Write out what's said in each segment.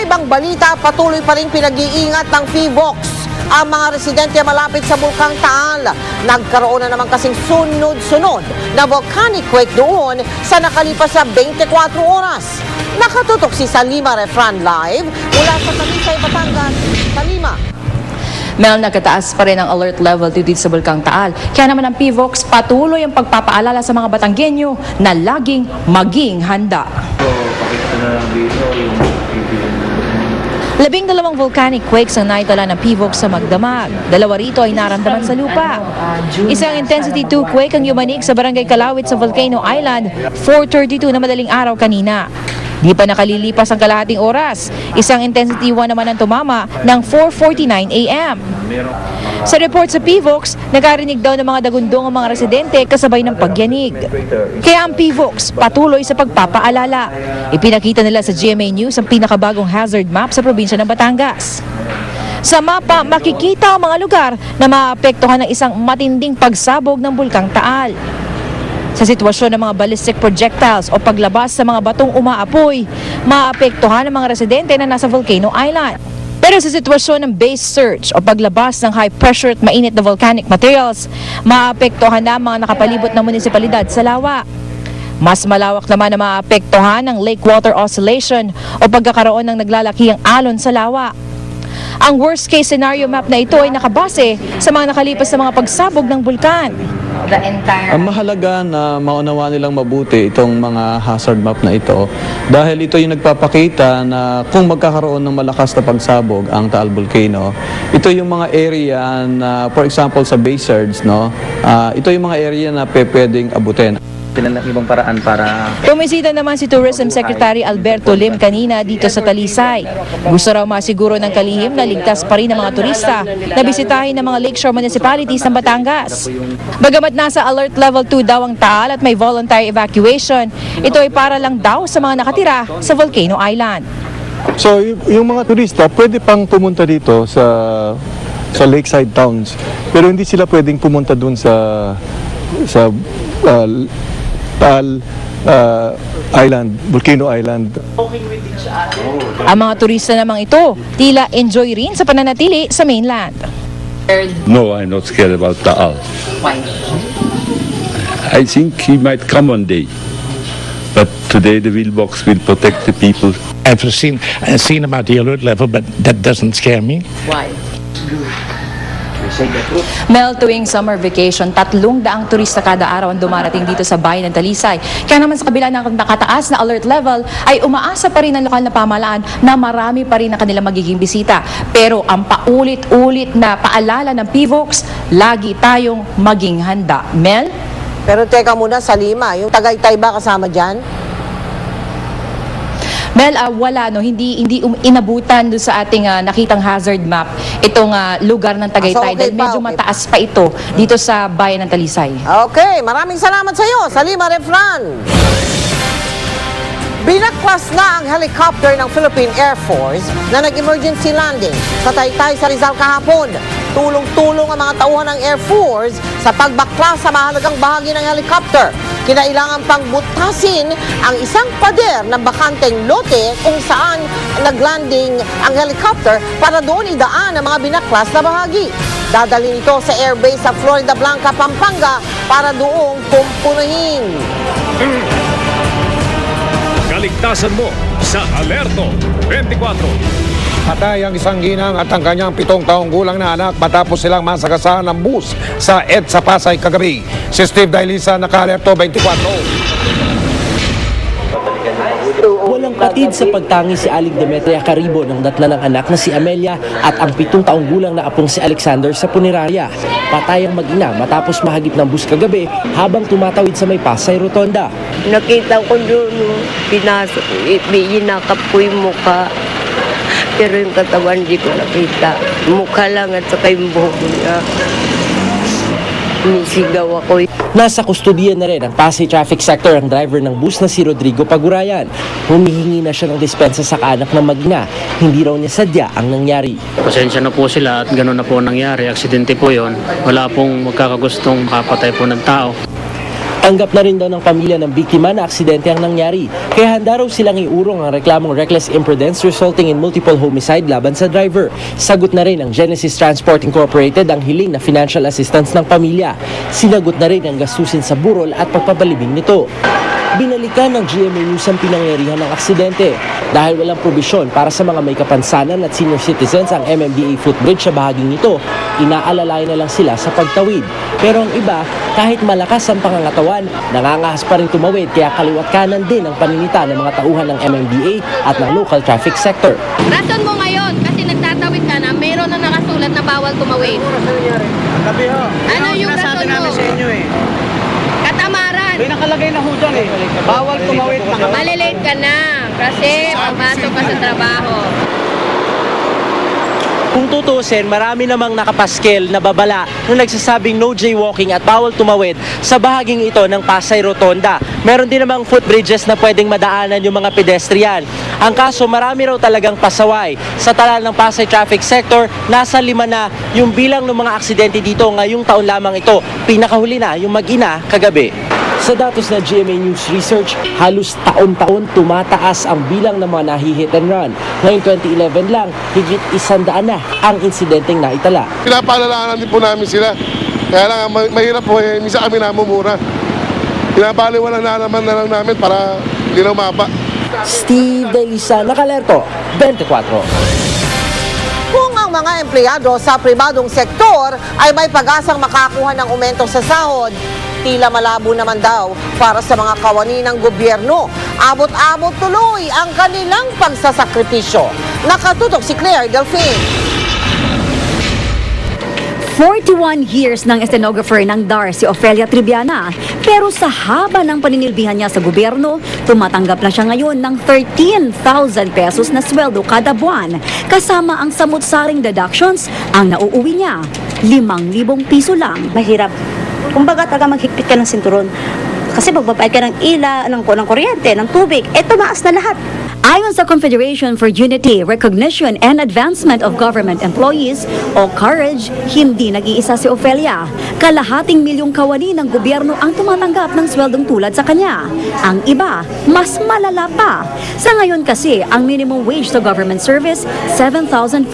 Sa ibang balita, patuloy pa rin pinag-iingat ng PHIVOLCS ang mga residente malapit sa Bulkang Taal. Nagkaroon na naman kasing sunod-sunod na volcanic quake doon sa nakalipas na 24 oras. Nakatutok si Salima Refran live mula sa Talisay, Batangas. Salima. Mel, nagkataas pa rin ang alert level dito sa Bulkang Taal. Kaya naman ang PHIVOLCS patuloy ang pagpapaalala sa mga Batanggenyo na laging maging handa. Labing dalawang volcanic quakes ang naitala ng PHIVOLCS sa Magdamag. Dalawa rito ay naramdaman sa lupa. Isang intensity 2 quake ang yumanig sa Barangay Kalawit sa Volcano Island, 4:32 na madaling araw kanina. Di pa nakalilipas ang kalahating oras. Isang intensity 1 naman ang tumama ng 4:49 a.m. Sa report sa PHIVOLCS, nakarinig daw ng mga dagundong ang mga residente kasabay ng pagyanig. Kaya ang PHIVOLCS patuloy sa pagpapaalala. Ipinakita nila sa GMA News ang pinakabagong hazard map sa probinsya ng Batangas. Sa mapa, makikita ang mga lugar na maapektuhan ng isang matinding pagsabog ng Bulkang Taal. Sa sitwasyon ng mga ballistic projectiles o paglabas sa mga batong umaapoy, maapektuhan ang mga residente na nasa Volcano Island. Pero sa sitwasyon ng base surge o paglabas ng high pressure at mainit na volcanic materials, maapektuhan na ang mga nakapalibot na munisipalidad sa lawa. Mas malawak naman na maapektuhan ng lake water oscillation o pagkakaroon ng naglalakihang alon sa lawa. Ang worst case scenario map na ito ay nakabase sa mga nakalipas na mga pagsabog ng bulkan. Ang mahalaga na maunawa nilang mabuti itong mga hazard map na ito dahil ito yung nagpapakita na kung magkakaroon ng malakas na pagsabog ang Taal Volcano, ito yung mga area na, for example, sa base surge, no? Ito yung mga area na pwedeng abutin. Ng ibang paraan para... Bumisita naman si Tourism Secretary Alberto Lim kanina dito sa Talisay. Gusto raw masiguro ng kalihim na ligtas pa rin ang mga turista na bisitahin ng mga lakeshore municipalities ng Batangas. Bagamat nasa alert level 2 daw ang Taal at may voluntary evacuation, ito ay para lang daw sa mga nakatira sa Volcano Island. So yung mga turista pwede pang pumunta dito sa lakeside towns, pero hindi sila pwedeng pumunta dun sa Taal Island, Volcano Island. Ang mga turista namang ito, tila enjoy rin sa pananatili sa mainland. No, I'm not scared about Taal. Why? I think he might come one day. But today the wheelbox will protect the people. I've seen about the alert level, but that doesn't scare me. Why? Mel, tuwing summer vacation, 300 turista kada araw ang dumarating dito sa bayan ng Talisay. Kaya naman sa kabila ng nakataas na alert level, ay umaasa pa rin ang lokal na pamahalaan na marami pa rin ang kanilang magiging bisita. Pero ang paulit-ulit na paalala ng PHIVOLCS, lagi tayong maging handa. Mel? Pero teka muna, Salima, yung Tagaytay ba kasama dyan? Mel, wala, no? Hindi inabutan doon sa ating nakitang hazard map itong lugar ng Tagaytay. So, okay dahil medyo pa, okay. mataas pa ito dito sa bayan ng Talisay. Okay, maraming salamat sa iyo, Salima Refran. Binaklas na ang helicopter ng Philippine Air Force na nag-emergency landing sa Taytay sa Rizal kahapon. Tulong-tulong ang mga tauhan ng Air Force sa pagbaklas sa mahalagang bahagi ng helicopter. Kinailangan pang butasin ang isang pader ng bakanteng lote kung saan naglanding ang helicopter para doon idaan ang mga binaklas na bahagi. Dadalhin ito sa airbase sa Florida Blanca, Pampanga para doong kumpunahin. Kaligtasan mo sa Alerto 24. Patay ang isang ginang at ang kanyang 7 taong gulang na anak matapos silang masagasahan ng bus sa EDSA Pasay kagabi. Si Steve Dailisa, naka-Alerto 24. Walang patid sa pagtangi si Aling Demetria Caribo ng datla ng anak na si Amelia at ang 7 taong gulang na apong si Alexander sa punerarya. Patay ang mag-ina matapos mahagip ng bus kagabi habang tumatawid sa may Pasay Rotonda. Nakita ko doon, pinasok, inakap ko yung mukha. Pero yung katawan di ko nakita. Mukha lang at saka yung buhok niya. Nisigaw ako. Nasa kustudiya na rin ang Pasay Traffic Sector ang driver ng bus na si Rodrigo Pagurayan. Humihingi na siya ng dispensa sa kaanak ng mag-ina. Hindi raw niya sadya ang nangyari. Pasensya na po sila at gano'n na po nangyari. Aksidente po yon. Wala pong magkakagustong makapatay po ng tao. Tanggap na rin daw ng pamilya ng biktima na aksidente ang nangyari, kaya handa raw silang iurong ang reklamong reckless imprudence resulting in multiple homicide laban sa driver. Sagot na rin ng Genesis Transport Incorporated ang hiling na financial assistance ng pamilya. Sinagot na rin ang gastusin sa burol at pagpabalibing nito. Binalikan ng GMA News ang pinangyarihan ng aksidente. Dahil walang probisyon para sa mga may kapansanan at senior citizens ang MMDA footbridge sa bahaging ito, inaalalay na lang sila sa pagtawid. Pero ang iba, kahit malakas ang pangangatawan, nangangahas pa rin tumawid kaya kaliwat kanan din ang paninita ng mga tauhan ng MMDA at ng local traffic sector. Rason mo ngayon kasi nagtatawid ka na, mayroon na nakasulat na bawal tumawid. Ano yung rason mo? Sa inyo katamaran. May nakalagay na ho dyan eh. Bawal tumawid. Malilate ka na kasi papasok ka sa trabaho. Kung tutusin, marami namang nakapaskel na babala na nagsasabing no jaywalking at bawal tumawid sa bahaging ito ng Pasay Rotonda. Meron din namang footbridges na pwedeng madaanan yung mga pedestrian. Ang kaso, marami raw talagang pasaway. Sa tala ng Pasay Traffic Sector, nasa 5 na yung bilang ng mga aksidente dito ngayong taon lamang ito. Pinakahuli na yung mag-ina kagabi. Sa datos na GMA News Research, halos taon-taon tumataas ang bilang ng mga nahi-hit and run. Ngayong 2011 lang, higit 100 na ang insidenteng naitala. Pinapaalalahanan din po namin sila. Kaya lang, mahirap po eh. Minsan kami namumura. Pinapaliwalan na naman na lang namin para hindi na umaba. Steve Delisa, Nakalerto, 24. Kung ang mga empleyado sa pribadong sektor ay may pag-asang makakuha ng aumento sa sahod, tila malabo naman daw para sa mga kawani ng gobyerno. Abot-abot tuloy ang kanilang pagsasakripisyo. Nakatutok si Claire Delphine. 41 years ng stenographer ng DAR si Ofelia Triviana. Pero sa haba ng paninilbihan niya sa gobyerno, tumatanggap na siya ngayon ng 13,000 pesos na sweldo kada buwan. Kasama ang samut-saring deductions, ang nauuwi niya, 5,000 piso lang. Mahirap. Kumbaga talaga maghigpit ka ng sinturon. Kasi magbabayad ka ng ng kuryente, ng tubig, tumaas na lahat. Ayon sa Confederation for Unity, Recognition and Advancement of Government Employees o COURAGE, hindi nag-iisa si Ofelia. Kalahating milyong kawani ng gobyerno ang tumatanggap ng sweldong tulad sa kanya. Ang iba, mas malala pa. Sa ngayon kasi, ang minimum wage sa government service, 7,500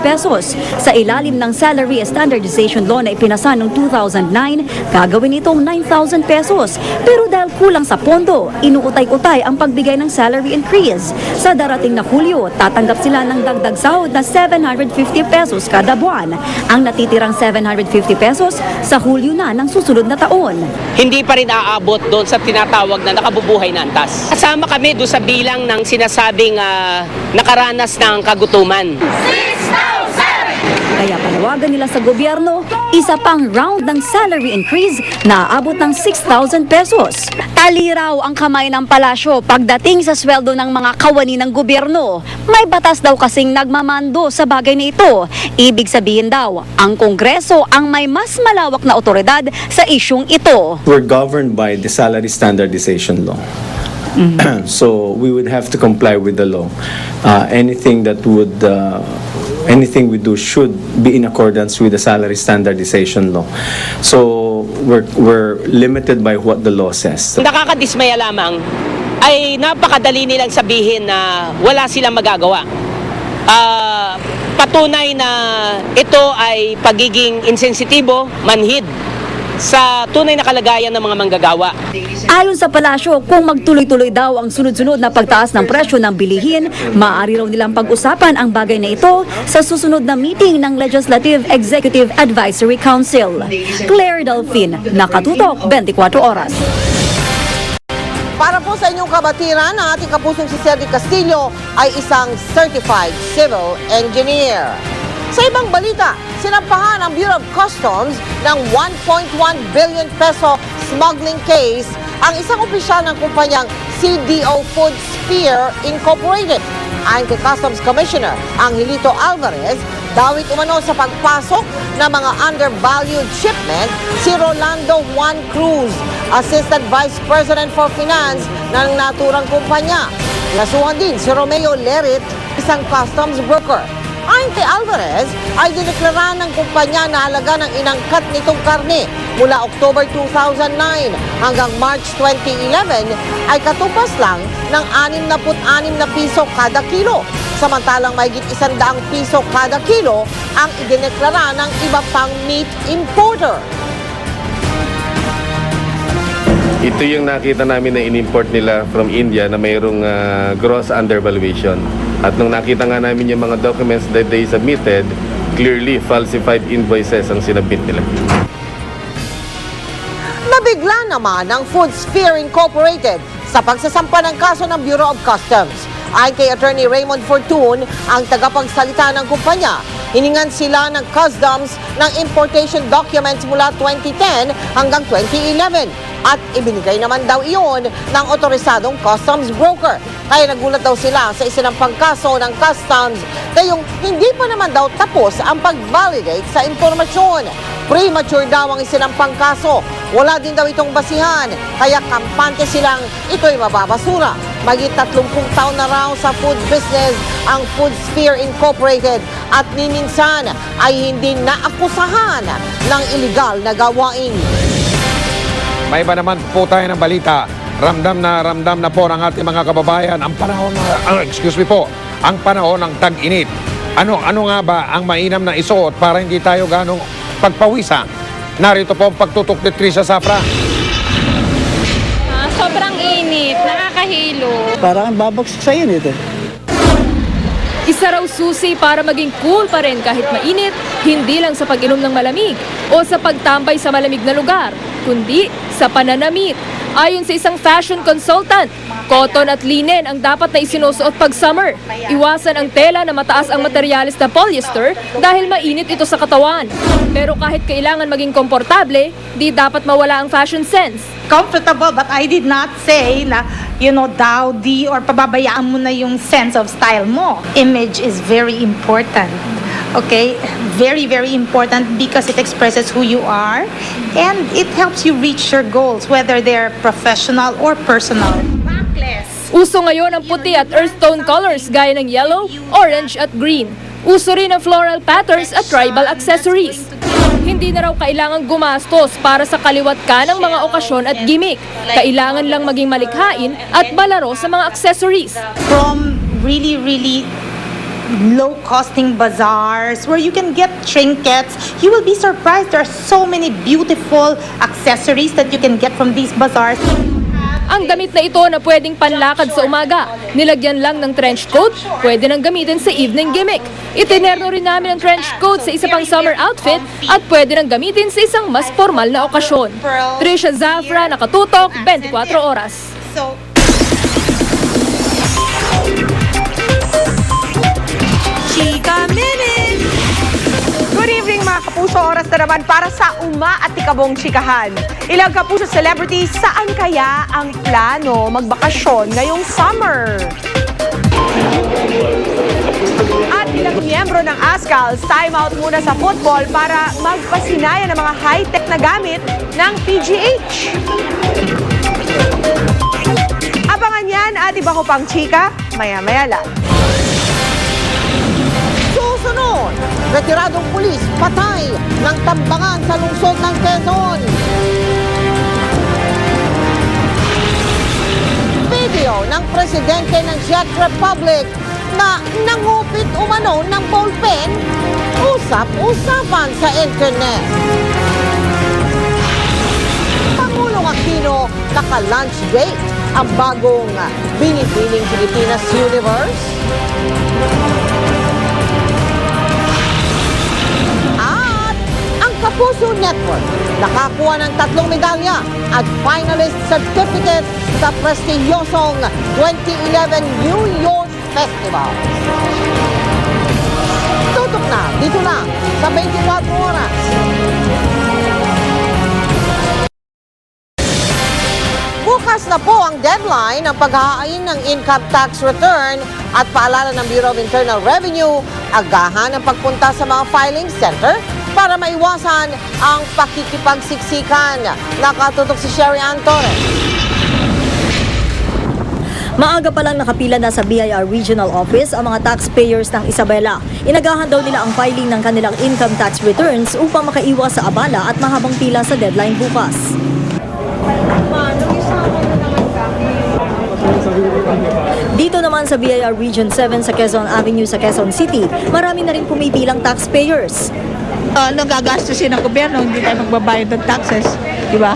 pesos. Sa ilalim ng Salary Standardization Law na ipinasa noong 2009, gagawin itong 9,000 pesos. Pero dahil kulang sa pondo, inuutay-utay ang pagbigay ng salary increase. Sa darating na Hulyo, tatanggap sila ng dagdag sahod na 750 pesos kada buwan. Ang natitirang 750 pesos sa Hulyo na ng susunod na taon. Hindi pa rin aabot doon sa tinatawag na nakabubuhay na antas. Kasama kami doon sa bilang ng sinasabing nakaranas ng kagutuman. 6,000! Kaya panawagan nila sa gobyerno, isa pang round ng salary increase na aabot ng 6,000 pesos. Taliraw ang kamay ng palasyo pagdating sa sweldo ng mga kawani ng gobyerno. May batas daw kasing nagmamando sa bagay na ito. Ibig sabihin daw, ang Kongreso ang may mas malawak na otoridad sa isyung ito. We're governed by the Salary Standardization Law. So we would have to comply with the law. Anything we do should be in accordance with the Salary Standardization Law. So we're limited by what the law says. Nakakadismaya lamang ay napakadali nilang sabihin na wala silang magagawa. Patunay na ito ay pagiging insensitibo, manhid sa tunay na kalagayan ng mga manggagawa. Ayon sa palasyo, kung magtuloy-tuloy daw ang sunod-sunod na pagtaas ng presyo ng bilihin, maaari raw nilang pag-usapan ang bagay na ito sa susunod na meeting ng Legislative Executive Advisory Council. Claire Delphine, Nakatutok, 24 Oras. Para po sa inyong kabatiran, ang ating kapusong si Cedric Castillo ay isang certified civil engineer. Sa ibang balita, sinampahan ang Bureau of Customs ng 1.1 billion peso smuggling case ang isang opisyal ng kumpanyang CDO Food Sphere Incorporated. Ayon kay Customs Commissioner Angelito Alvarez, dawit umano sa pagpasok ng mga undervalued shipment si Rolando Juan Cruz, Assistant Vice President for Finance ng naturang kumpanya. Nasuhan din si Romeo Lerit, isang customs broker. Ayon kay Alvarez, ay dineklara ng kumpanya na halaga ng inangkat nitong karne mula October 2009 hanggang March 2011 ay katupas lang ng 66 na piso kada kilo. Samantalang mahigit 100 piso kada kilo ang idineklara ng iba pang meat importer. Ito yung nakita namin na in-import nila from India na mayroong gross undervaluation. At nung nakita nga namin yung mga documents that they submitted, clearly falsified invoices ang sinabit nila. Nabigla naman ang Food Sphere Incorporated sa pagsasampa ng kaso ng Bureau of Customs. Ayon kay Attorney Raymond Fortun, ang tagapagsalita ng kumpanya, hiningan sila ng customs ng importation documents mula 2010 hanggang 2011 at ibinigay naman daw iyon ng otorisadong customs broker. Kaya nagulat daw sila sa isinampang kaso ng customs kayong hindi pa naman daw tapos ang pag-validate sa impormasyon. Premature daw ang isinampang kaso. Wala din daw itong basihan, kaya kampante silang ito'y mababasura. Magit 30 taon na raw sa food business ang Food Sphere Incorporated at niminsan ay hindi naakusahan ng illegal na gawain. May iba naman po tayo ng balita. Ramdam na po ng ating mga kababayan ang panahon ang panahon ng tag-init. Ano nga ba ang mainam na isuot para hindi tayo ganong pagpawisan? Narito po ang pagtutok ni Trisha Safra. Sobrang init, nakakahilo. Parang babagsak sa init eh. Isa raw susi para maging cool pa rin kahit mainit, hindi lang sa pag-inom ng malamig o sa pagtambay sa malamig na lugar, kundi sa pananamit. Ayon sa isang fashion consultant, cotton at linen ang dapat na isinusuot pag summer. Iwasan ang tela na mataas ang materyales na polyester dahil mainit ito sa katawan. Pero kahit kailangan maging komportable, di dapat mawala ang fashion sense. Comfortable, but I did not say na, dowdy or pababayaan mo na yung sense of style mo. Image is very important. Okay? Very, very important because it expresses who you are and it helps you reach your goals, whether they're professional or personal. Uso ngayon ang puti at earth tone colors gaya ng yellow, orange at green. Uso rin ang floral patterns at tribal accessories. Hindi na raw kailangang gumastos para sa kaliwat ka ng mga okasyon at gimmick. Kailangan lang maging malikhain at malaro sa mga accessories. From really, really low-costing bazaars where you can get trinkets, you will be surprised. There are so many beautiful accessories that you can get from these bazaars. Ang damit na ito na pwedeng panlakad sa umaga, nilagyan lang ng trench coat, pwede nang gamitin sa evening gimmick. Itinerno rin namin ang trench coat sa isa pang summer outfit at pwede nang gamitin sa isang mas formal na okasyon. Trisha Zafra, Nakatutok, 24 Oras. Chika Minute! Good evening mga kapuso, oras na naman para sa uma at tikabong chikahan. Ilang kapuso celebrities, saan kaya ang plano magbakasyon ngayong summer? At ilang miyembro ng ASCALS, time out muna sa football para magpasinayan ng mga high-tech na gamit ng PGH. Abangan yan at iba ko pang chika, maya-maya lang. Susunod, retiradong pulis patay ng tambangan sa lungsod ng Quezon. Video ng presidente ng Czech Republic na nangupit umano ng ballpen, usap-usapan sa internet. Pangulong Aquino naka-lunch date ang bagong binibining Pilipinas Universe. Kapuso Network, nakakuha ng 3 medalya at finalist certificate sa prestigyosong 2011 New York Festival. Tutok na, dito lang, sa 24 Oras. Bukas na po ang deadline ng paghahain ng income tax return at paalala ng Bureau of Internal Revenue, agahan ang pagpunta sa mga filing center para maiwasan ang pakikipagsiksikan. Nakatutok si Sherry Ann Torres. Maaga pa lang nakapila na sa BIR Regional Office ang mga taxpayers ng Isabela. Inagahan daw nila ang filing ng kanilang income tax returns upang makaiwas sa abala at mahabang pila sa deadline bukas. Dito naman sa BIR Region 7 sa Quezon Avenue sa Quezon City, marami na rin pumipilang taxpayers. Ano gagastusin ng gobyerno, hindi tayo magbabayad ng taxes, di ba?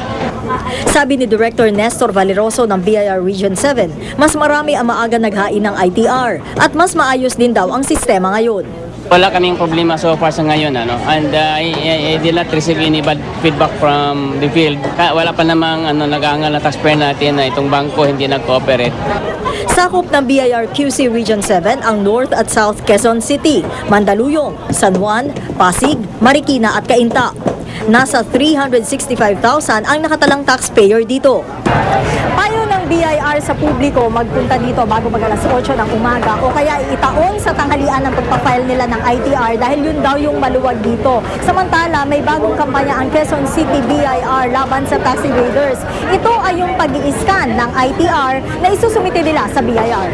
Sabi ni Director Nestor Valeroso ng BIR Region 7, mas marami ang maaga naghain ng ITR at mas maayos din daw ang sistema ngayon. Wala kaming problema so far sa ngayon, and I did not receive any bad feedback from the field. Wala pa namang nag-aangal na taxpayer natin na itong bangko hindi nag-cooperate. Sakop ng BIR QC Region 7 ang North at South Quezon City, Mandaluyong, San Juan, Pasig, Marikina at Cainta. Nasa 365,000 ang nakatalang taxpayer dito. Payo ng BIR sa publiko magpunta dito bago mag alas 8 ng umaga o kaya itaon sa tanghalian ng pagpapile nila ng ITR dahil yun daw yung maluwag dito. Samantala, may bagong kampanya ang Quezon City BIR laban sa tax evaders. Ito ay yung pag-i-scan ng ITR na isusumite nila sa BIR.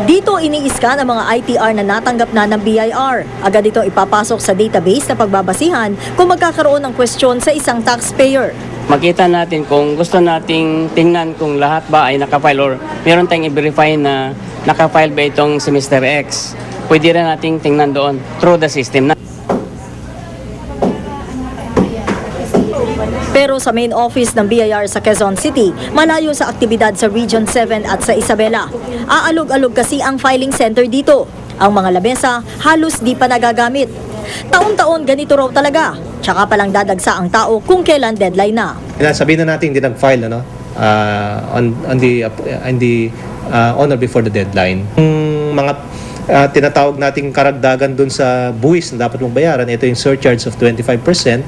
Dito ini-scan ang mga ITR na natanggap na ng BIR. Agad ito ipapasok sa database na pagbabasihan kung magkakaroon ng question sa isang taxpayer. Makita natin kung gusto nating tingnan kung lahat ba ay nakafile or meron tayong i-verify na nakafile ba itong semester X. Pwede rin nating tingnan doon through the system. Pero sa main office ng BIR sa Quezon City, malayo sa aktibidad sa Region 7 at sa Isabela. Aalog-alog kasi ang filing center dito. Ang mga lamesa halos di pa nagagamit. Taon-taon ganito raw talaga. Tsaka palang dadagsa ang tao kung kailan deadline na. Sabihin na natin hindi nag-file on or before the deadline. Mga tinatawag nating karagdagan dun sa buwis na dapat mong bayaran, ito yung surcharge of 25%,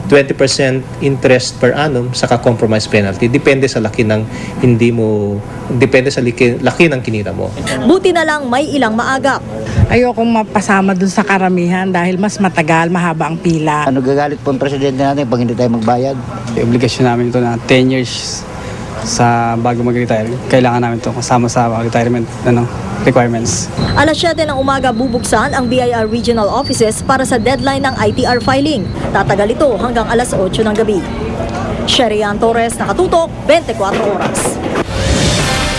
20% interest per annum, saka compromise penalty. Depende sa laki ng laki ng kinita mo. Buti na lang may ilang maagap. Ayokong mapasama dun sa karamihan dahil mas matagal, mahaba ang pila. Gagalit po ang presidente natin pag hindi tayo magbayad? Obligasyon namin ito na 10 years sa bago mag-retire. Kailangan namin ito kasama sa retirement requirements. Alas 7 ng umaga bubuksan ang BIR Regional Offices para sa deadline ng ITR filing. Tatagal ito hanggang alas 8 ng gabi. Sherian Torres, nakatutok, 24 oras.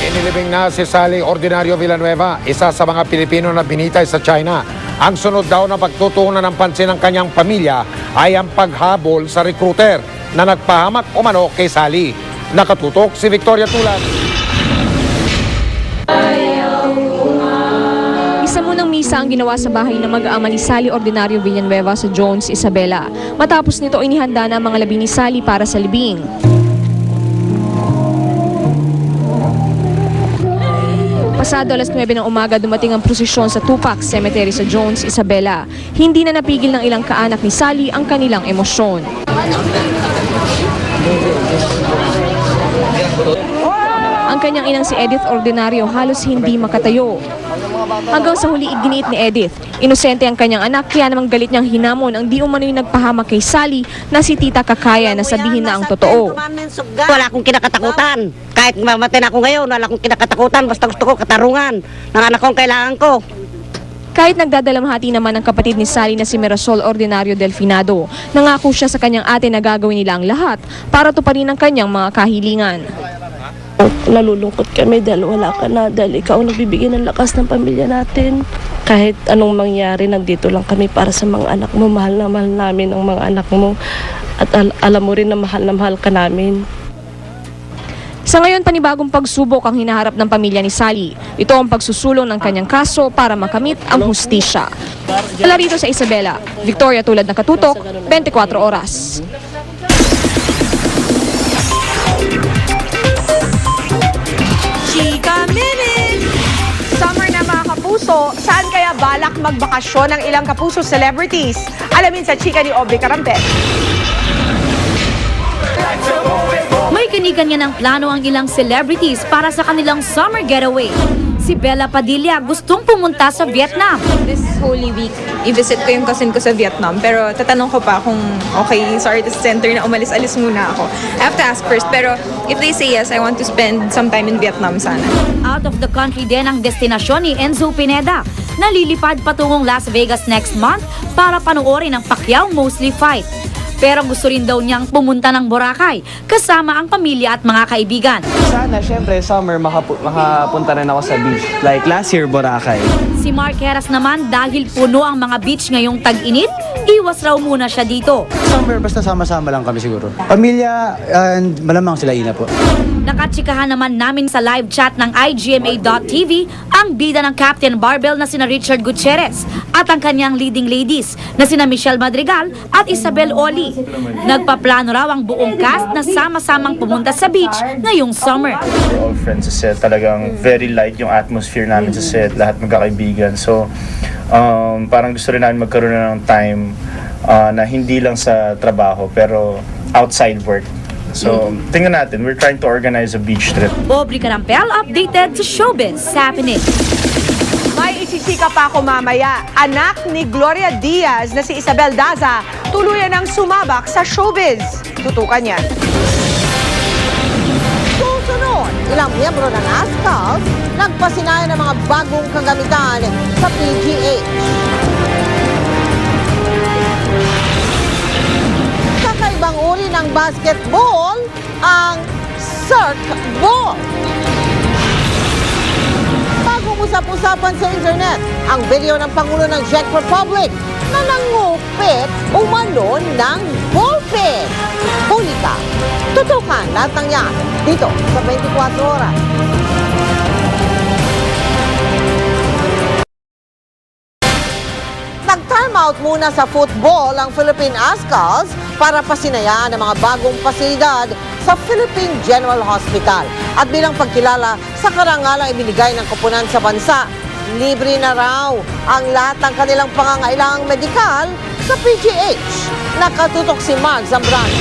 Inilibing na si Sally Ordinario Villanueva, isa sa mga Pilipino na binitay sa China. Ang sunod daw na pagtutuunan ng pansin ng kanyang pamilya ay ang paghabol sa recruiter na nagpahamak umano kay Sally. Nakatutok si Victoria Tulan. Isa munang misa ang ginawa sa bahay ng mag-aama ni Sally Ordinario Villanueva sa Jones, Isabela. Matapos nito inihanda na ang mga labi ni Sally para sa libing. Pasado alas 9 ng umaga dumating ang prosesyon sa Tupac Cemetery sa Jones, Isabela. Hindi na napigil ng ilang kaanak ni Sally ang kanilang emosyon. Ang kanyang inang si Edith Ordinario halos hindi makatayo. Hanggang sa huli iginiit ni Edith, inosente ang kanyang anak kaya namang galit niyang hinamon ang di umano'y nagpahamak kay Sally na si Tita Kakaya na sabihin na ang totoo. Wala akong kinakatakutan. Kahit mamatay na ako ngayon, wala akong kinakatakutan. Basta gusto ko katarungan ng anak kong kailangan ko. Kahit nagdadalamhati naman ang kapatid ni Sally na si Mirasol Ordinario Delfinado, nangako siya sa kanyang ate na gagawin nila ang lahat para tuparin ang kanyang mga kahilingan. Nalulungkot kami dahil wala ka na, dahil ikaw ang nagbibigay ng lakas ng pamilya natin. Kahit anong mangyari, nandito lang kami para sa mga anak mo. Mahal na mahal namin ang mga anak mo at alam mo rin na mahal ka namin. Sa ngayon, panibagong pagsubok ang hinaharap ng pamilya ni Sally. Ito ang pagsusulong ng kanyang kaso para makamit ang hustisya. Mula rito sa Isabela, Victoria Tulad, nakatutok, 24 oras. Chika Minute! Summer na mga kapuso, saan kaya balak magbakasyon ng ilang kapuso celebrities? Alamin sa chika ni Aubrey Carampet. May kanigan ng plano ang ilang celebrities para sa kanilang summer getaway. Si Bella Padilla gustong pumunta sa Vietnam. This Holy Week, i-visit ko yung cousin ko sa Vietnam. Pero tatanong ko pa kung okay sa artist center na umalis-alis muna ako. I have to ask first. Pero if they say yes, I want to spend some time in Vietnam sana. Out of the country din ang destinasyon ni Enzo Pineda. Nalilipad patungong Las Vegas next month para panoorin ang Pacquiao Mosley fight. Pero gusto rin daw niyang pumunta ng Boracay kasama ang pamilya at mga kaibigan. Sana, syempre, summer makapunta rin ako sa beach. Like last year, Boracay. Si Mark Heras naman dahil puno ang mga beach ngayong tag-init, iwas raw muna siya dito. Summer, basta sama-sama lang kami siguro. Pamilya, and malamang sila ina po. Nakatsikahan naman namin sa live chat ng IGMA.tv ang bida ng Captain Barbell na sina Richard Gutierrez at ang kanyang leading ladies na sina Michelle Madrigal at Isabel Oli. Nagpaplano raw ang buong cast na sama-samang pumunta sa beach ngayong summer. We're all friends sa set. Talagang very light yung atmosphere namin sa set. Lahat magkakaibigan. So, parang gusto rin namin magkaroon na ng time na hindi lang sa trabaho pero outside work. So, tingnan natin. We're trying to organize a beach trip. Aubrey Carampel updated sa Showbiz Happening. May isisika pa ako mamaya. Anak ni Gloria Diaz na si Isabel Daza, tuluyan ng sumabak sa showbiz. Tutukan yan. Susunod, ilang miyembro ng ASCALS nagpasinayan ng mga bagong kagamitan sa PGH. Kakaibang uri ng basketball ang Cirque Ball. Bagong usap-usapan sa internet ang video ng Pangulo ng Czech Republic na nangupit umano ng ballpen. Huli ka. Tutukan lahat ng yan dito sa 24 oras. Nag-time out muna sa football ang Philippine ASCALS para pasinayaan ang mga bagong pasilidad sa Philippine General Hospital. At bilang pagkilala sa karangalang ibinigay ng koponan sa bansa, libre na raw ang lahat ng kanilang pangangailangang medikal sa PGH. Nakatutok si Mark Zambrano.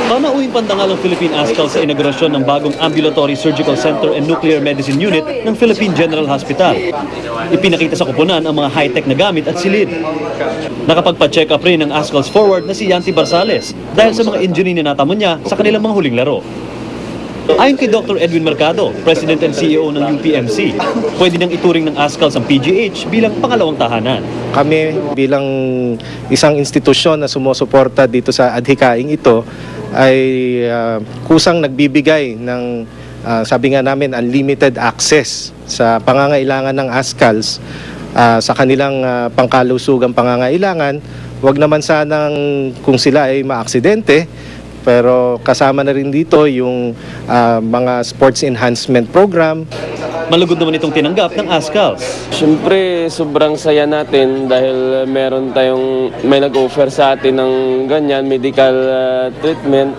Panauhing pandangal ang Philippine ASCALS sa inaugurasyon ng bagong Ambulatory Surgical Center and Nuclear Medicine Unit ng Philippine General Hospital. Ipinakita sa koponan ang mga high-tech na gamit at silid. Nakapagpa-check up rin ng ASCALS forward na si Yanti Barsales dahil sa mga injury na natamo niya sa kanilang mga huling laro. Ayon kay Dr. Edwin Mercado, President and CEO ng UPMC, pwede nang ituring ng ASCALS ang PGH bilang pangalawang tahanan. Kami bilang isang institusyon na sumusuporta dito sa adhikaing ito ay kusang nagbibigay ng sabi nga namin unlimited access sa pangangailangan ng ASCALS sa kanilang pangkalusugang pangangailangan. Huwag naman sanang kung sila ay maaksidente, pero kasama na rin dito yung mga sports enhancement program. Malugod naman itong tinanggap ng ASCALS. Siyempre, sobrang saya natin dahil meron tayong may nag-offer sa atin ng ganyan, medical treatment.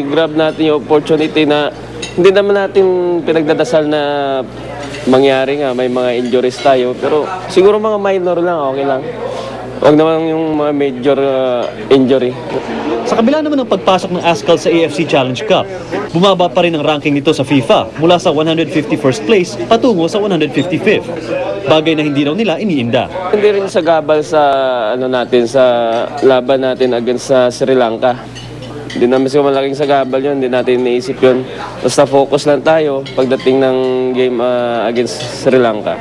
Grab natin yung opportunity na hindi naman natin pinagdadasal na mangyari nga, may mga injuries tayo. Pero siguro mga minor lang, okay lang. Huwag naman yung mga major injury. Sa kabila naman ng pagpasok ng ASCALS sa AFC Challenge Cup, bumaba pa rin ang ranking nito sa FIFA mula sa 151st place patungo sa 155th. Bagay na hindi raw nila iniinda. Hindi rin sa gabal sa natin sa laban natin against sa Sri Lanka. Hindi naman siguro malaking sagabal yun, hindi natin naisip yun. Basta focus lang tayo pagdating ng game against Sri Lanka.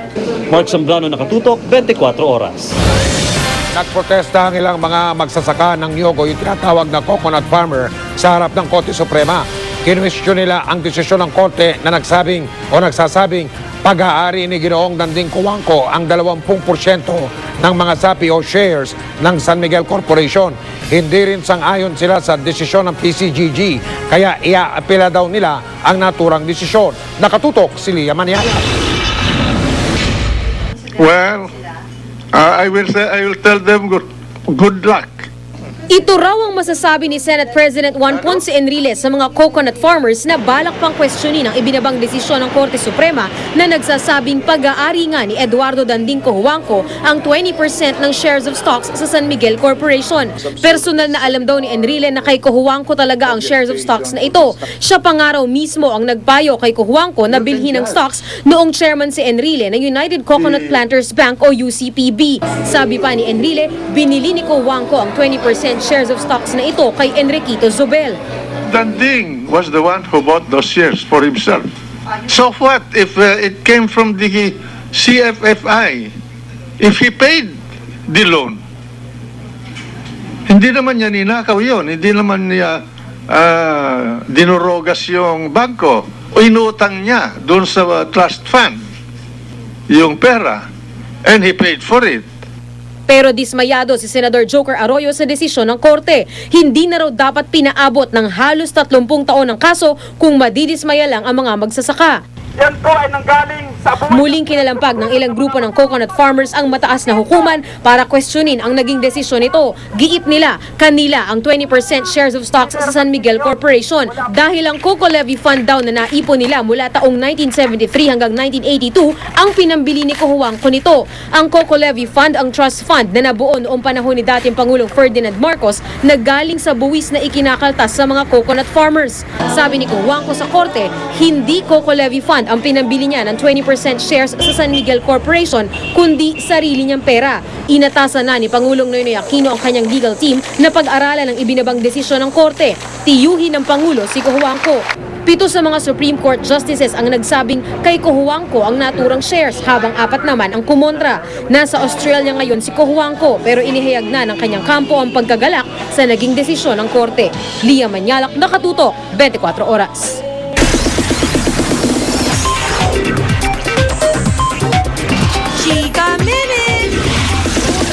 Mark Zambrano, nakatutok, 24 oras. Nagprotesta ang ilang mga magsasaka ng Nyogo, yung tinatawag na coconut farmer, sa harap ng Korte Suprema. Kinwestiyon nila ang desisyon ng Korte na nagsasabing pag-aari ni Ginoong Danding Cuangco ang 20% ng mga sapi o shares ng San Miguel Corporation. Hindi rin sang-ayon sila sa desisyon ng PCGG, kaya iaapela daw nila ang naturang desisyon. Nakatutok si Lia Maniala. Well, I will tell them good luck. Ito raw ang masasabi ni Senate President Juan Ponce Enrile sa mga coconut farmers na balak pang kwestiyonin ang ibinabang desisyon ng Korte Suprema na nagsasabing pag-aari nga ni Eduardo Danding Cojuangco ang 20% ng shares of stocks sa San Miguel Corporation. Personal na alam daw ni Enrile na kay Cojuangco talaga ang shares of stocks na ito. Siya pa nga raw mismo ang nagpayo kay Cojuangco na bilhin ng stocks noong chairman si Enrile ng United Coconut Planters Bank o UCPB. Sabi pa ni Enrile, binili ni Cojuangco ang 20% shares of stocks na ito kay Enriquito Zobel. Danding was the one who bought those shares for himself. So what if it came from the CFFI? If he paid the loan, hindi naman niya ninakaw yun. Hindi naman niya dinurogas yung bangko. O inutang niya doon sa trust fund yung pera. And he paid for it. Pero dismayado si Senador Joker Arroyo sa desisyon ng korte. Hindi na raw dapat pinaabot ng halos 30 taon ng kaso kung madidismaya lang ang mga magsasaka. Yan po ay nanggaling sa Muling kinalampag ng ilang grupo ng coconut farmers ang mataas na hukuman para questionin ang naging desisyon nito. Giit nila, kanila ang 20% shares of stocks sa San Miguel Corporation dahil ang Coco Levy Fund daw na naipon nila mula taong 1973 hanggang 1982 ang pinambili ni Cojuangco nito. Ang Coco Levy Fund ang trust fund na nabuo noong panahon ni dating Pangulong Ferdinand Marcos na galing sa buwis na ikinakaltas sa mga coconut farmers. Sabi ni Cojuangco sa korte, hindi Coco Levy Fund ang pinambili niya ng 20% shares sa San Miguel Corporation, kundi sarili niyang pera. Inatasan na ni Pangulong Noynoy Aquino ang kanyang legal team na pag-aralan ang ibinabang desisyon ng korte. Tiyuhin ng Pangulo si Cojuangco. 7 sa mga Supreme Court Justices ang nagsabing kay Cojuangco ang naturang shares habang 4 naman ang kumontra. Nasa Australia ngayon si Cojuangco pero inihayag na ng kanyang kampo ang pagkagalak sa naging desisyon ng korte. Lia Manyalak, Nakatutok, 24 Oras. Chika Minute!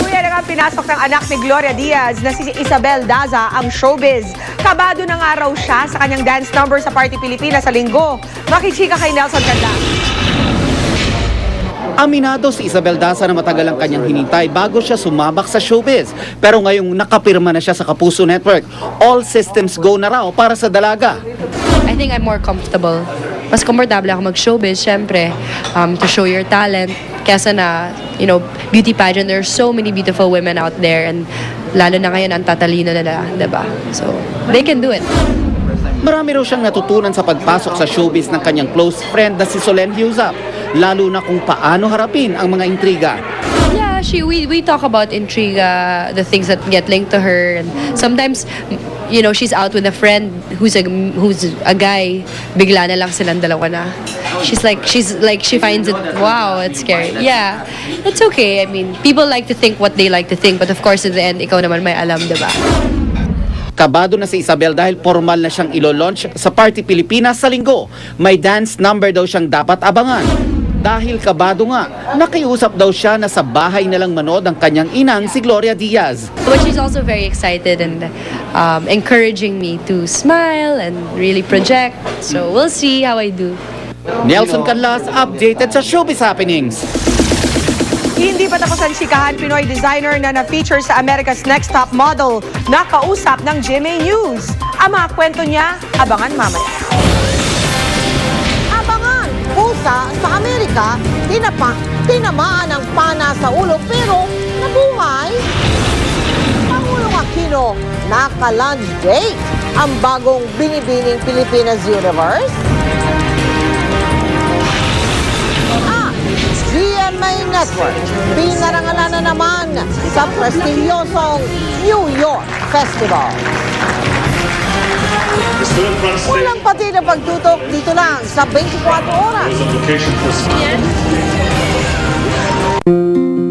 Kuya na nga pinasok ng anak ni Gloria Diaz na si Isabel Daza ang showbiz. Kabado na nga raw siya sa kanyang dance number sa Party Pilipinas sa Linggo. Makichika kay Nelson Canda. Aminado si Isabel Daza na matagal ang kanyang hinintay bago siya sumabak sa showbiz. Pero ngayong nakapirma na siya sa Kapuso Network, all systems go na raw para sa dalaga. I think I'm more comfortable. Mas komportable ako mag-showbiz, syempre, to show your talent. Kesa na, beauty pageant, there's so many beautiful women out there and lalo na ngayon ang tatalino nila, diba? So, they can do it. Marami raw siyang natutunan sa pagpasok sa showbiz ng kanyang close friend na si Solen Hiusap, lalo na kung paano harapin ang mga intriga. Yeah, we talk about intriga, the things that get linked to her, and sometimes she's out with a friend who's a guy, bigla na lang silang dalawa na. She finds it, wow, it's scary. Yeah, it's okay. I mean, people like to think what they like to think, but of course, in the end, ikaw naman may alam, diba? Kabado na si Isabel dahil formal na siyang ilo-launch sa Party Pilipinas sa Linggo. May dance number daw siyang dapat abangan. Dahil kabado nga, nakiusap daw siya na sa bahay na lang manood ang kanyang inang si Gloria Diaz. But she's also very excited and encouraging me to smile and really project. So we'll see how I do. Nelson Canlas, updated sa Showbiz Happenings. Hindi pa tapos ang chikahan, Pinoy designer na na-feature sa America's Next Top Model na kausap ng GMA News. Ang mga kwento niya, abangan mamaya. Abangan! Pusa sa Amerika, tinamaan ng pana sa ulo pero nabuhay. Pangulong Aquino, naka-lunch date ang bagong binibining Pilipinas Universe. GMA Network, pinarangalan na naman sa prestigyosong New York Festival. Walang pati na pagtutok dito lang sa 24 Oras.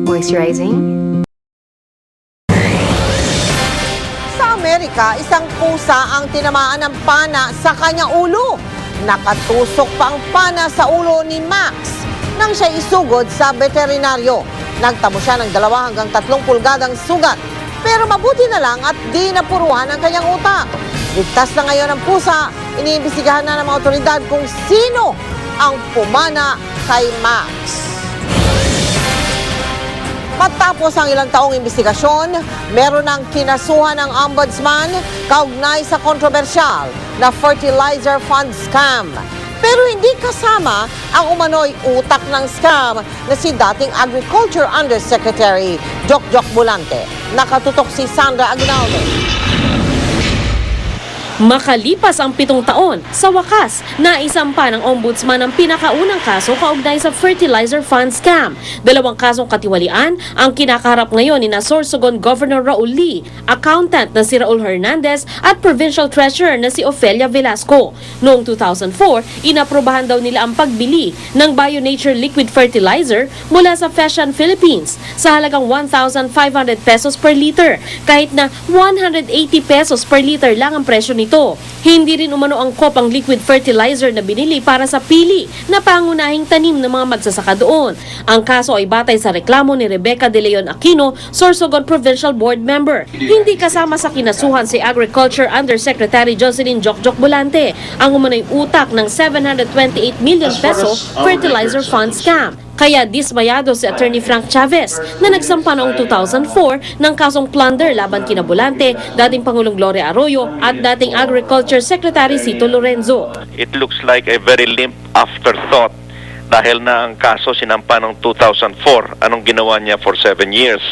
Moisturizing. Sa Amerika, isang pusa ang tinamaan ng pana sa kanyang ulo. Nakatusok pa ang pana sa ulo ni Max nang siya isugod sa veterinaryo. Nagtamo siya ng 2 hanggang 3 pulgadang sugat. Pero mabuti na lang at di napuruhan ang kanyang utak. Ligtas na ngayon ang pusa. Iniimbestigahan na ng mga otoridad kung sino ang pumana kay Max. Matapos ang ilang taong investigasyon, meron ng kinasuhan ng ombudsman kaugnay sa kontrobersyal na fertilizer fund scam. Pero hindi kasama ang umano'y utak ng scam na si dating Agriculture Undersecretary Jokjok Bolante. Nakatutok si Sandra Aguinaldo. Makalipas ang 7 taon, sa wakas, naisampa ng ombudsman ang pinakaunang kaso kaugnay sa fertilizer fund scam. 2 kasong katiwalian ang kinakaharap ngayon ni Sorsogon Governor Raul Lee, accountant na si Raul Hernandez at provincial treasurer na si Ofelia Velasco. Noong 2004, inaprobahan daw nila ang pagbili ng BioNature liquid fertilizer mula sa Feshan Philippines sa halagang 1,500 pesos per liter, kahit na 180 pesos per liter lang ang presyo nito. Hindi rin umano angkop ang liquid fertilizer na binili para sa pili na pangunahing tanim ng mga magsasaka doon. Ang kaso ay batay sa reklamo ni Rebecca De Leon Aquino, Sorsogon Provincial Board Member. Hindi kasama sa kinasuhan si Agriculture Undersecretary Jocelyn Jokjok Bolante, ang umano'y utak ng 728 million peso fertilizer fund scam. Kaya dismayado si Attorney Frank Chavez na nagsampa noong 2004 ng kasong plunder laban kina Bolante, dating Pangulong Gloria Arroyo at dating Agriculture Secretary Cito Lorenzo. It looks like a very limp afterthought dahil na ang kaso sinampa noong 2004. Anong ginawa niya for 7 years?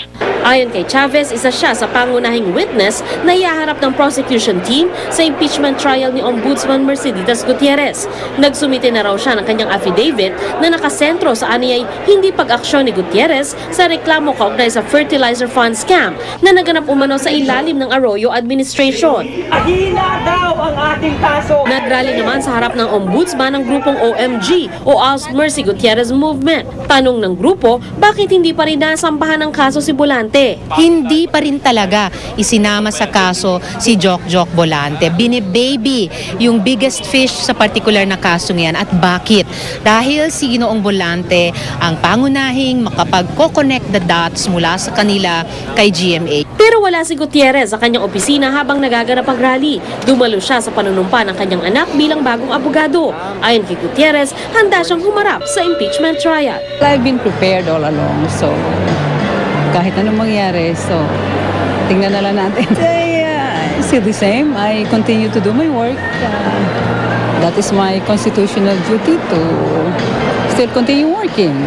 Ayon kay Chavez, isa siya sa pangunahing witness na ihaharap ng prosecution team sa impeachment trial ni Ombudsman Merceditas Gutierrez. Nagsumite na raw siya ng kanyang affidavit na nakasentro sa aniyay hindi pag-aksyon ni Gutierrez sa reklamo kaugnay sa fertilizer fund scam na naganap umano sa ilalim ng Arroyo administration. Ahina daw ang ating kaso. Nagrally naman sa harap ng ombudsman ng grupong OMG o Ask Mercy Gutierrez Movement. Tanong ng grupo, bakit hindi pa rin nasampahan ng kaso si Bolante? Hindi pa rin talaga isinama sa kaso si Jokjok Bolante. Binibaby yung biggest fish sa particular na kaso ngayon. At bakit? Dahil si Ginoong Bolante ang pangunahing makapag-connect the dots mula sa kanila kay GMA. Pero wala si Gutierrez sa kanyang opisina habang nagaganap ang rally. Dumalo siya sa panunumpa ng kanyang anak bilang bagong abogado. Ayon kay Gutierrez, handa siyang humarap sa impeachment trial. I've been prepared all along, so kahit anong mangyari, so tingnan na lang natin. Still the same. I continue to do my work. That is my constitutional duty to still continue working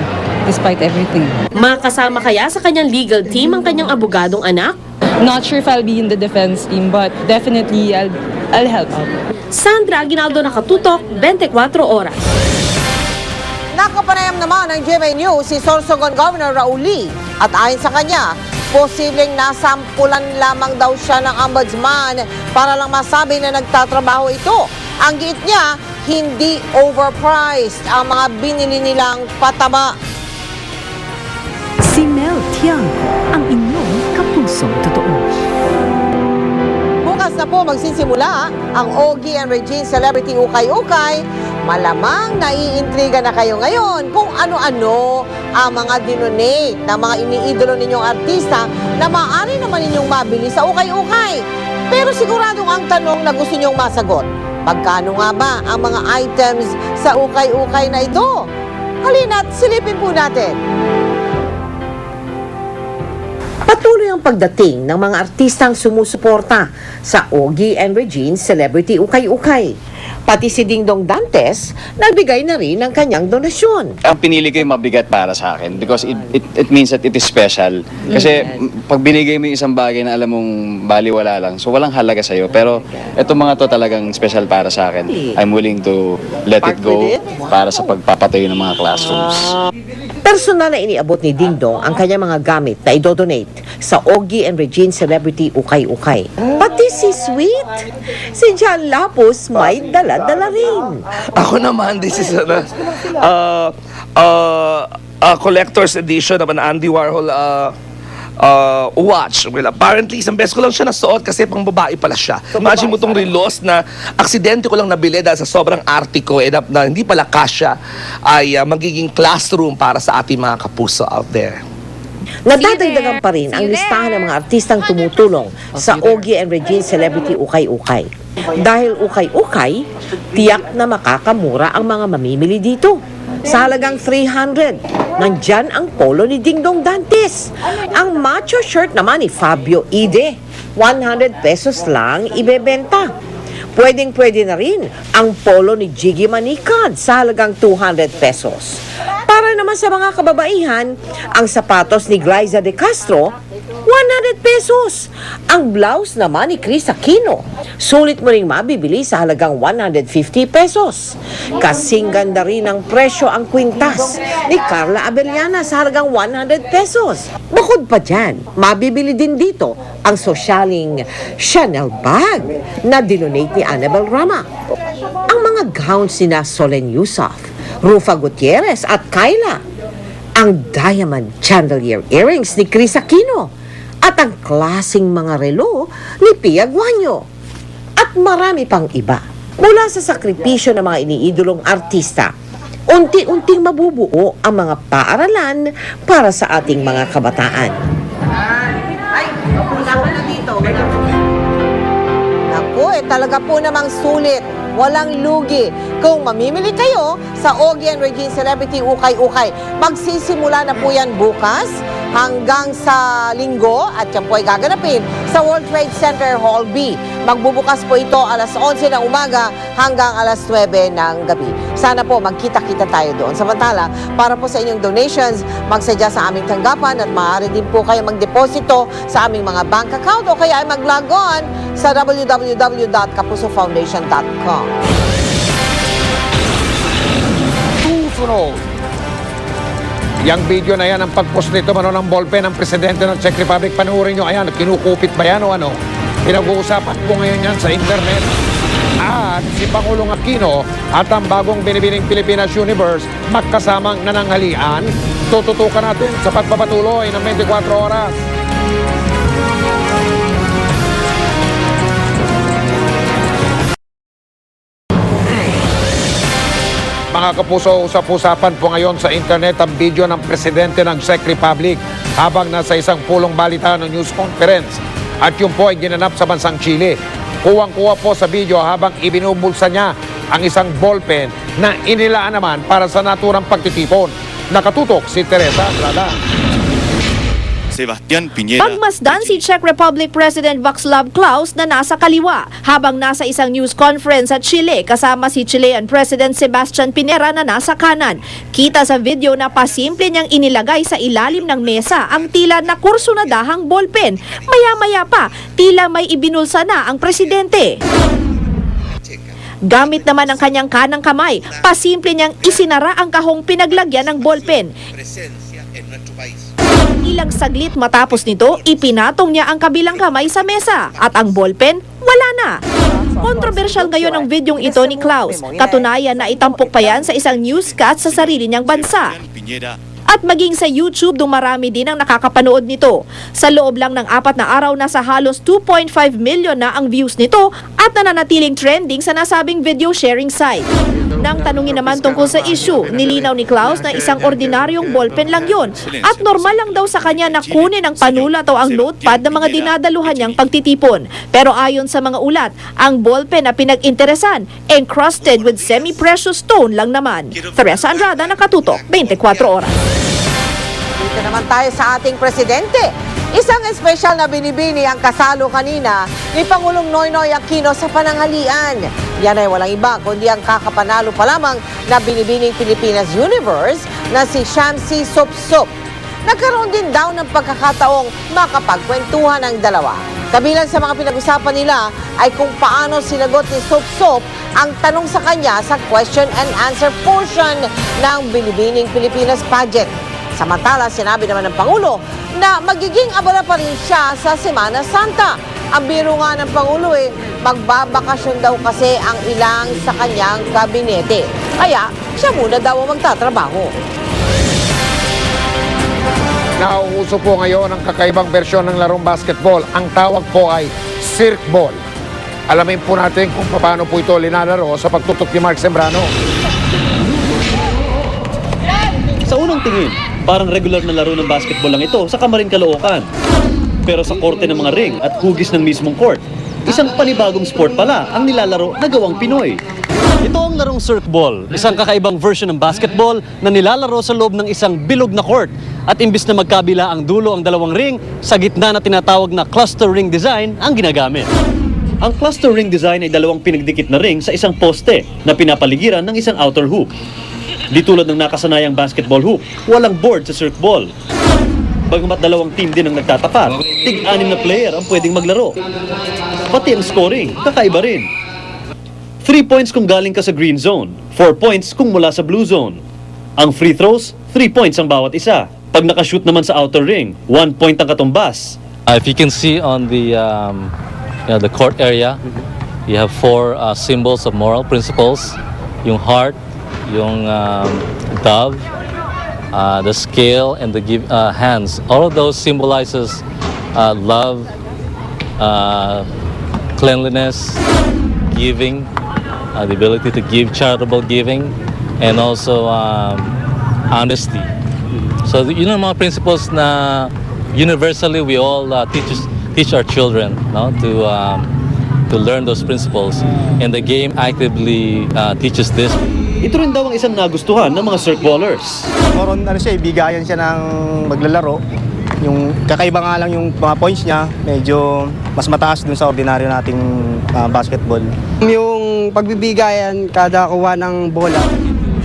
despite everything. Makasama kaya sa kanyang legal team ang kanyang abogadong anak? Not sure if I'll be in the defense team, but definitely I'll help out. Sandra Aguinaldo, nakatutok, 24 oras. Nakapanayam naman ng GMA News si Sorsogon Governor Raul Lee at ayon sa kanya, posibleng nasampulan lamang daw siya ng ombudsman para lang masabi na nagtatrabaho ito. Ang giit niya, hindi overpriced ang mga binili nilang pataba. Si Mel Tiangco, ang inyong kapusong totoo. Bukas na po magsisimula ang Ogie and Regine Celebrity Ukay-Ukay. Malamang naiintriga na kayo ngayon kung ano-ano ang mga dinonate ng mga iniidolo ninyong artista na maaari naman ninyong mabili sa Ukay-Ukay. Pero siguradong ang tanong na gusto ninyong masagot, magkano nga ba ang mga items sa Ukay-Ukay na ito? Halina't silipin po natin. Patuloy ang pagdating ng mga artistang sumusuporta sa Ogie and Regine Celebrity Ukay-Ukay. Pati si Dingdong Dantes, nagbigay na rin ng kanyang donasyon. Ang pinili ko yung mabigat para sa akin because it means that it is special. Kasi pag binigay mo yung isang bagay na alam mong baliwala lang, so walang halaga sa'yo. Pero itong mga to talagang special para sa akin. I'm willing to let it go para sa pagpapatayo ng mga classrooms. Personal na iniabot ni Dingdong ang kanyang mga gamit na idodonate sa Ogie and Regine Celebrity Ukay-Ukay. Pati si Sweet, si John Lapus may dala-dala rin. Ako naman, this is a collector's edition of an Andy Warhol watch. Well, apparently, isang beses ko lang siya nasuot kasi pang babae pala siya. Imagine mo itong relos na aksidente ko lang nabili dahil sa sobrang arte ko na hindi pala kasya ay magiging classroom para sa ating mga kapuso out there. Nadadagdagan pa rin ang listahan ng mga artistang tumutulong sa Ogie and Regine Celebrity Ukay-Ukay. Dahil ukay-ukay, tiyak na makakamura ang mga mamimili dito. sa halagang 300. Nandyan ang polo ni Dingdong Dantes. Ang macho shirt naman ni Fabio Ide, 100 pesos lang ibebenta. Pwedeng-pwede na rin ang polo ni Jiggy Manicad sa halagang 200 pesos. Para naman sa mga kababaihan, ang sapatos ni Glyza De Castro, 100 pesos. Ang blouse naman ni Chris Aquino, sulit mo ring mabibili sa halagang 150 pesos. Kasing ganda rin ang presyo ang kwintas ni Carla Abellana sa halagang 100 pesos. Bukod pa dyan, mabibili din dito ang sosyaling Chanel bag na dinonate ni Annabel Rama. Ang mga gowns ni Solen Yusuf, Rufa Gutierrez at Kyla. Ang diamond chandelier earrings ni Chris Aquino. At ang klaseng mga relo ni Pia Guanyo. At marami pang iba. Mula sa sakripisyo ng mga iniidolong artista, unti-unting mabubuo ang mga paaralan para sa ating mga kabataan. Ay, wala ko na dito. Naku, talaga po namang sulit. Walang lugi. Kung mamimili kayo sa Ogie and Regine Celebrity Ukay-Ukay, magsisimula na po yan bukas hanggang sa Linggo at yan po ay gaganapin sa World Trade Center Hall B. Magbubukas po ito alas 11 ng umaga hanggang alas 9 ng gabi. Sana po magkita-kita tayo doon. Samantala, para po sa inyong donations, magsadya sa aming tanggapan at maaari din po kayo magdeposito sa aming mga bank account o kaya ay mag-log on sa www.kapusofoundation.com. Susunod. Yang video na yan, ang pag-post nito ng ballpen ng presidente ng Czech Republic. Panuorin nyo, ayan, kinukupit ba yan o ano? Pinag-uusapan po ngayon yan sa internet. At si Pangulong Aquino at ang bagong binibining Pilipinas Universe magkasamang nananghalian. Tututukan natin sa pagpapatuloy ng 24 oras. Mga kapuso, usap-usapan po ngayon sa internet ang video ng presidente ng Czech Republic habang nasa isang pulong balita ng news conference. At yun po ay ginanap sa bansang Chile. Kuwang-kuwa po sa video habang ibinubulsa niya ang isang ballpen na inilaan naman para sa naturang pagtitipon. Nakatutok si Teresa Andrada. Sebastian Piñera. Pagmasdan si Czech Republic President Václav Klaus na nasa kaliwa habang nasa isang news conference sa Chile kasama si Chilean President Sebastian Piñera na nasa kanan. Kita sa video na pasimple niyang inilagay sa ilalim ng mesa ang tila na kursunadahang ballpen. Maya-maya pa, tila may ibinulsa na ang presidente. Gamit naman ang kanyang kanang kamay, pasimple niyang isinara ang kahong pinaglagyan ng ballpen. Ilang saglit matapos nito, ipinatong niya ang kabilang kamay sa mesa at ang ballpen, wala na. Kontrobersyal ngayon ang videong ito ni Klaus. Katunayan na itampok pa yan sa isang newscast sa sarili niyang bansa. At maging sa YouTube, dumarami din ang nakakapanood nito. Sa loob lang ng 4 na araw, nasa halos 2.5 million na ang views nito at nananatiling trending sa nasabing video sharing site. Nang tanungin naman tungkol sa issue, nilinaw ni Klaus na isang ordinaryong ballpen lang yun at normal lang daw sa kanya na kunin ang panulat o ang notepad ng mga dinadaluhan niyang pagtitipon. Pero ayon sa mga ulat, ang ballpen na pinag-interesan, encrusted with semi-precious stone lang naman. Teresa Andrada, Nakatutok, 24 oras. Dito naman tayo sa ating presidente. Isang espesyal na binibini ang kasalo kanina ni Pangulong Noynoy Aquino sa pananghalian. Yan ay walang iba kundi ang kakapanalo pa lamang na binibining Pilipinas Universe na si Shamsi Supsup. Nagkaroon din daw ng pagkakataong makapagkwentuhan ang dalawa. Kabilang sa mga pinag-usapan nila ay kung paano sinagot ni Supsup ang tanong sa kanya sa question and answer portion ng binibining Pilipinas pageant. Samantala, sinabi naman ng Pangulo na magiging abala pa rin siya sa Semana Santa. Ang biro nga ng Pangulo magbabakasyon daw kasi ang ilang sa kanyang kabinete. Kaya siya muna daw ang magtatrabaho. Nauuso po ngayon ang kakaibang bersyon ng larong basketball. Ang tawag po ay Cirque Ball. Alamin po natin kung paano po ito linalaro sa pagtutok ni Mark Sembrano. Sa unang tingin, parang regular na laro ng basketball lang ito sa Kamarin, Caloocan. Pero sa korte ng mga ring at hugis ng mismong court, Isang panibagong sport pala ang nilalaro na gawang Pinoy. Ito ang larong circball, isang kakaibang version ng basketball na nilalaro sa loob ng isang bilog na court. At imbis na magkabila ang dulo ang dalawang ring, sa gitna na tinatawag na cluster ring design ang ginagamit. Ang cluster ring design ay dalawang pinagdikit na ring sa isang poste na pinapaligiran ng isang outer hoop. Di tulad ng nakasanayang basketball hoop, walang board sa circball. Bagamat dalawang team din ang nagtatapat, tig-anim na player ang pwedeng maglaro. Pati ang scoring, kakaiba rin. 3 points kung galing ka sa green zone, 4 points kung mula sa blue zone. Ang free throws, 3 points ang bawat isa. Pag nakashoot naman sa outer ring, 1 point ang katumbas. If you can see on the court area, you have 4 symbols of moral principles. Yung heart, yung dove, the scale, and the hands. All of those symbolizes love, cleanliness, giving, the ability to give, charitable giving, and also honesty. So yun ang mga principles na universally we all teach our children, no, to learn those principles, and the game actively teaches this. Ito rin daw ang isang nagustuhan ng mga circballers. Moron bigayan siya ng maglalaro. Yung kakaiba nga lang yung mga points niya, medyo mas mataas dun sa ordinaryo nating basketball. Yung pagbibigayan kada kuha ng bola.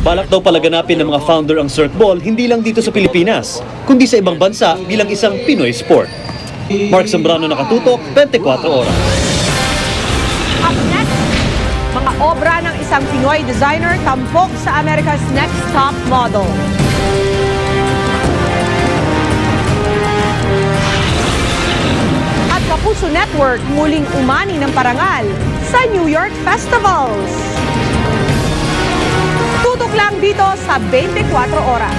Balak daw palaganapin ng mga founder ang circball hindi lang dito sa Pilipinas, kundi sa ibang bansa bilang isang Pinoy sport. Mark Zambrano, nakatutok, 24 oras. Up next, mga obra ng isang Pinoy designer tampok sa America's Next Top Model. At Kapuso Network muling umani ng parangal sa New York Festivals. Tutok lang dito sa 24 oras.